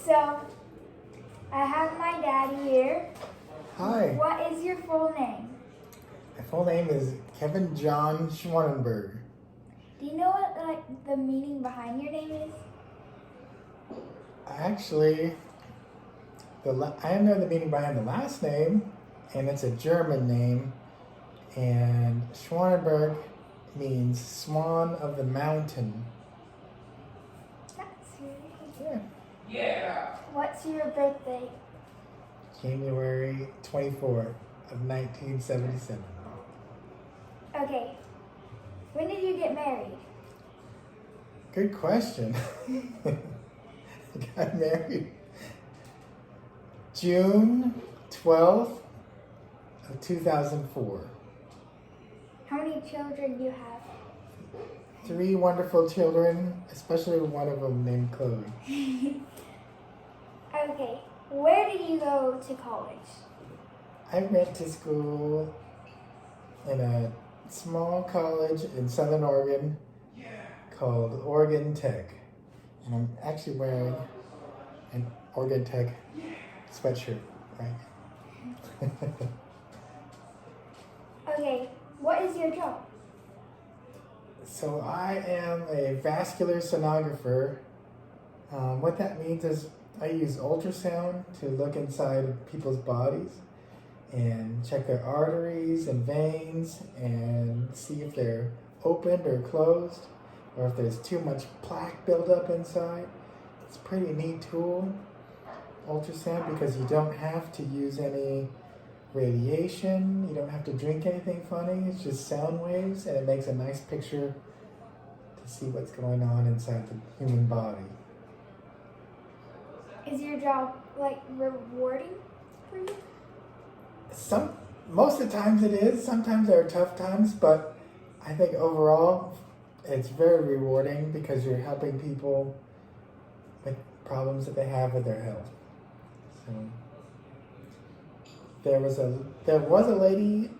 So, I have my daddy here. Hi, What is your full name? my full name is Kevin John Schwanenberg. Do you know what the meaning behind your name is? Actually, I know the meaning behind the last name, and it's a German name, and Schwanenberg means swan of the mountain. That's really Yeah. What's your birthday? January 24th of 1977. Okay. When did you get married? Good question. I got married June 12th of 2004. How many children do you have? 3 wonderful children, especially one of them named Chloe. Okay. Where did you go to college? I went to school in a small college in Southern Oregon called Oregon Tech. And I'm actually wearing an Oregon Tech sweatshirt, right? Okay. What is your job? So I am a vascular sonographer. What that means is I use ultrasound to look inside people's bodies and check their arteries and veins and see if they're opened or closed or if there's too much plaque buildup inside. It's a pretty neat tool, ultrasound, because you don't have to use any radiation, you don't have to drink anything funny, it's just sound waves, and it makes a nice picture to see what's going on inside the human body. Is your job rewarding for you? Most of the times it is. Sometimes there are tough times, but I think overall it's very rewarding because you're helping people with problems that they have with their health. So there was a lady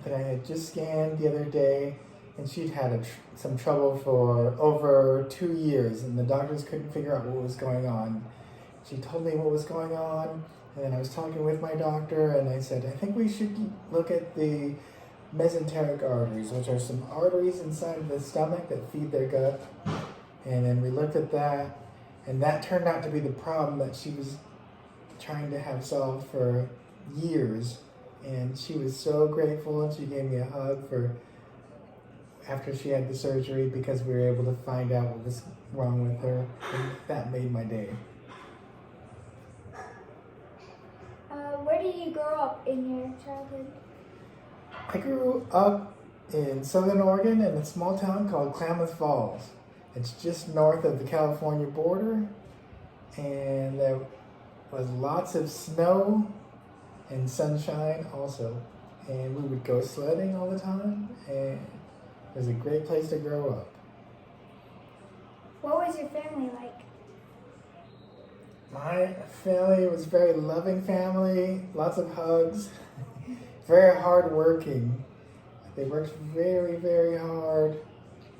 that I had just scanned the other day, and she'd had some trouble for over 2 years, and the doctors couldn't figure out what was going on. She told me what was going on, and then I was talking with my doctor, and I said, I think we should look at the mesenteric arteries, which are some arteries inside of the stomach that feed their gut. And then we looked at that, and that turned out to be the problem that she was trying to have solved for years. And she was so grateful, and she gave me a hug after she had the surgery, because we were able to find out what was wrong with her, and that made my day. Where did you grow up in your childhood? I grew up in Southern Oregon in a small town called Klamath Falls. It's just north of the California border, and there was lots of snow and sunshine also. And we would go sledding all the time, and it was a great place to grow up. What was your family like? My family was a very loving family, lots of hugs, very hardworking. They worked very, very hard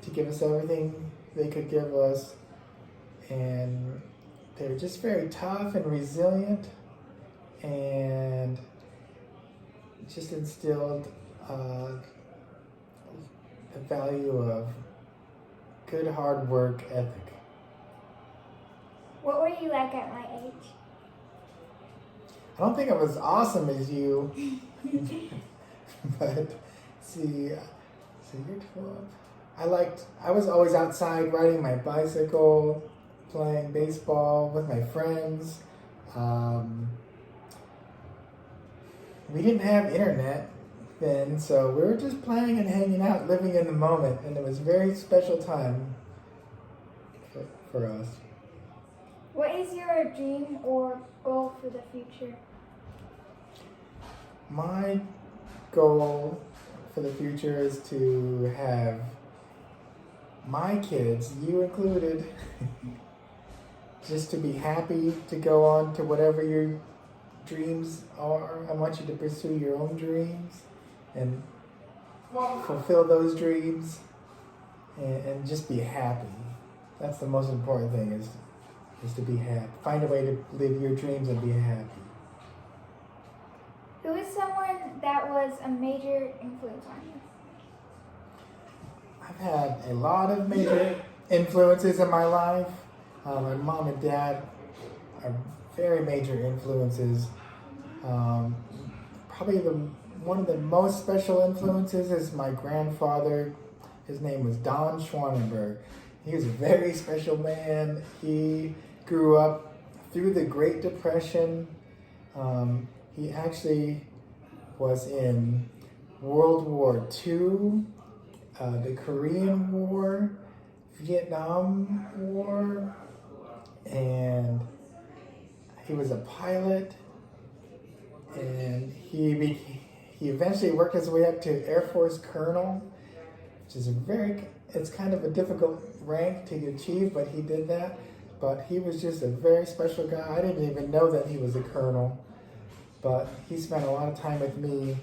to give us everything they could give us. And they were just very tough and resilient, and just instilled the value of good hard work ethic. What were you like at my age? I don't think I was awesome as you, but see, so you're 12. I was always outside riding my bicycle, playing baseball with my friends. We didn't have internet then, so we were just playing and hanging out, living in the moment, and it was a very special time for us. What is your dream or goal for the future? My goal for the future is to have my kids, you included, just to be happy to go on to whatever your dreams are. I want you to pursue your own dreams and fulfill those dreams and just be happy. That's the most important thing, is is to be happy. Find a way to live your dreams and be happy. Who is someone that was a major influence on you? I've had a lot of major influences in my life. My mom and dad are very major influences. Probably one of the most special influences is my grandfather. His name was Don Schwanenberg. He was a very special man. He grew up through the Great Depression. He actually was in World War II, the Korean War, Vietnam War, and he was a pilot. And he eventually worked his way up to Air Force Colonel, which is it's kind of a difficult rank to achieve, but he did that. But he was just a very special guy. I didn't even know that he was a colonel, but he spent a lot of time with me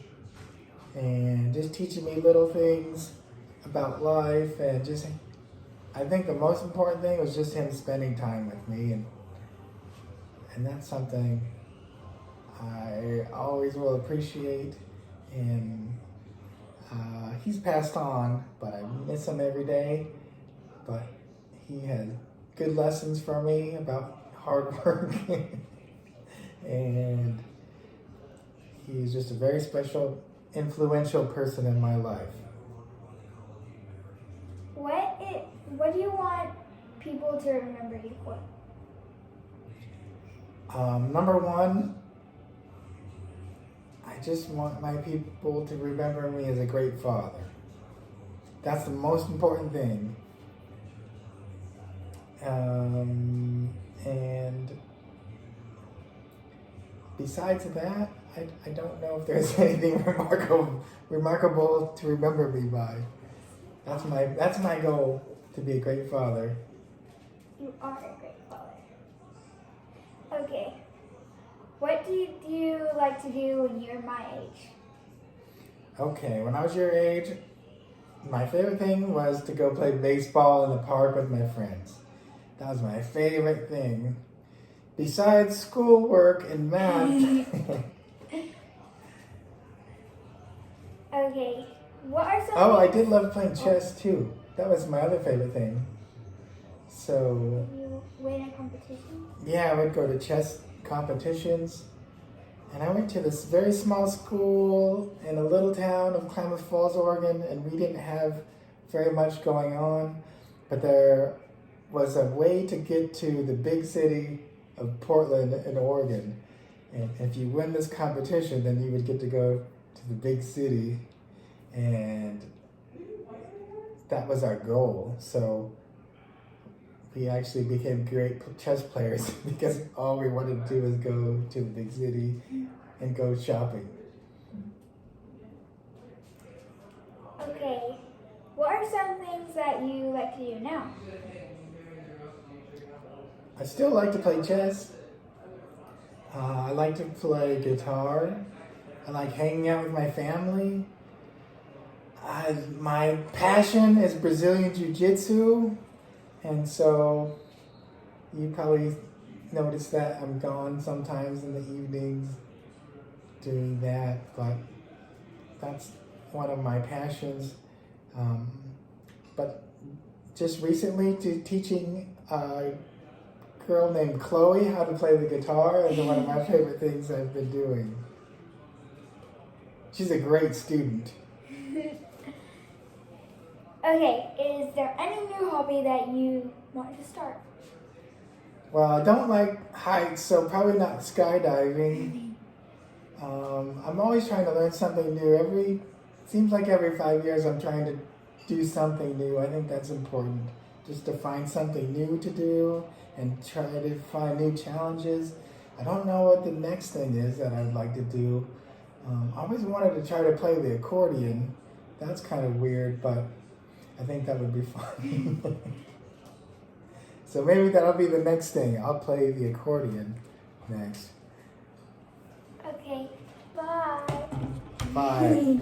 and just teaching me little things about life. And just, I think the most important thing was just him spending time with me, and that's something I always will appreciate. And he's passed on, but I miss him every day. But he had good lessons for me about hard work. And he's just a very special, influential person in my life. What do you want people to remember you for? Number one, I just want my people to remember me as a great father. That's the most important thing. And besides that, I don't know if there's anything remarkable to remember me by. That's my goal, to be a great father. You are a great father. Okay. What do you like to do when you're my age? Okay, when I was your age, my favorite thing was to go play baseball in the park with my friends. That was my favorite thing. Besides schoolwork and math. Okay. What are some Oh, I things- did love playing chess too. That was my other favorite thing. So, Did you win a competition? yeah, I would go to chess competitions. And I went to this very small school in a little town of Klamath Falls, Oregon, and we didn't have very much going on. But there was a way to get to the big city of Portland in Oregon. And if you win this competition, then you would get to go to the big city. And that was our goal. So we actually became great chess players because all we wanted to do was go to the big city and go shopping. Okay. What are some things that you like to do now? I still like to play chess. I like to play guitar. I like hanging out with my family. My passion is Brazilian Jiu-Jitsu. And so you probably notice that I'm gone sometimes in the evenings doing that, but that's one of my passions. But just recently teaching a girl named Chloe how to play the guitar is one of my favorite things I've been doing. She's a great student. Okay, is there any new hobby that you want to start? Well, I don't like heights, so probably not skydiving. I'm always trying to learn something new. Seems like every 5 years I'm trying to do something new. I think that's important, just to find something new to do and try to find new challenges. I don't know what the next thing is that I'd like to do. I always wanted to try to play the accordion. That's kind of weird, but I think that would be fun. So maybe that'll be the next thing. I'll play the accordion next. Okay, bye. Bye.